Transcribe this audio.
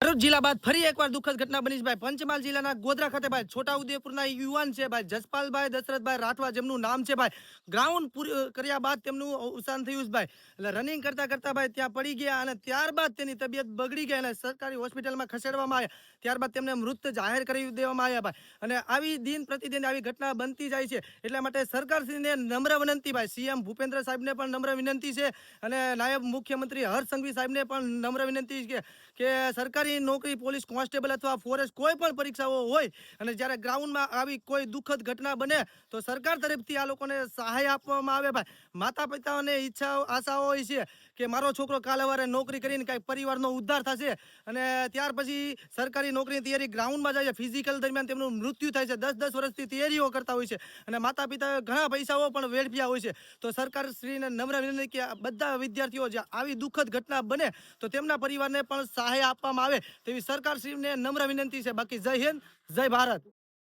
ભરૂચ જિલ્લા બાદ ફરી એકવાર દુઃખદ ઘટના બની છે ભાઈ. પંચમહાલ જિલ્લાના ગોધરા ખાતે ભાઈ છોટાઉદેપુરના યુવાન છે ભાઈ જસપાલભાઈ દશરથભાઈ રાઠવા, જેમનું નામ છે ભાઈ. ગ્રાઉન્ડ પૂરું કર્યા બાદ તેમનું અવસાન થયું છે ભાઈ. એટલે રનિંગ કરતા કરતા ભાઈ ત્યાં પડી ગયા અને ત્યારબાદ તેની તબિયત બગડી ગઈ અને સરકારી હોસ્પિટલમાં ખસેડવામાં આવ્યા. ત્યારબાદ તેમને મૃત જાહેર કરી દેવામાં આવ્યા ભાઈ. અને આવી દિન પ્રતિદિન આવી ઘટના બનતી જાય છે. એટલા માટે સરકારશ્રીને નમ્ર વિનંતી ભાઈ, સીએમ ભૂપેન્દ્ર સાહેબને પણ નમ્ર વિનંતી છે અને નાયબ મુખ્યમંત્રી હર્ષ સંઘવી સાહેબને પણ નમ્ર વિનંતી છે કે સરકારી નોકરી, પોલીસ કોન્સ્ટેબલ અથવા ફોરેસ્ટ કોઈ પણ પરીક્ષાઓ હોય અને જ્યારે ગ્રાઉન્ડમાં આવી કોઈ દુઃખદ ઘટના બને તો સરકાર તરફથી આ લોકોને સહાય આપવામાં આવે ભાઈ. માતા પિતાઓને ઈચ્છાઓ આશાઓ હોય છે કે મારો છોકરો કાલે સવારે નોકરી કરીને કાંઈક પરિવારનો ઉદ્ધાર થશે અને ત્યાર પછી સરકારી નોકરીની તૈયારી ગ્રાઉન્ડમાં જાય છે. ફિઝિકલ દરમિયાન તેમનું મૃત્યુ થાય છે. 10-10 વર્ષથી તૈયારીઓ કરતા હોય છે અને માતા પિતાએ ઘણા પૈસાઓ પણ વેડફ્યા હોય છે. તો સરકારશ્રીને નમ્ર વિનંતી કે બધા વિદ્યાર્થીઓ જે આવી દુઃખદ ઘટના બને તો તેમના પરિવારને પણ સહાય આપવામાં આવે તેવી સરકારશ્રીને નમ્ર વિનંતી છે. બાકી જય હિન્દ, જય ભારત.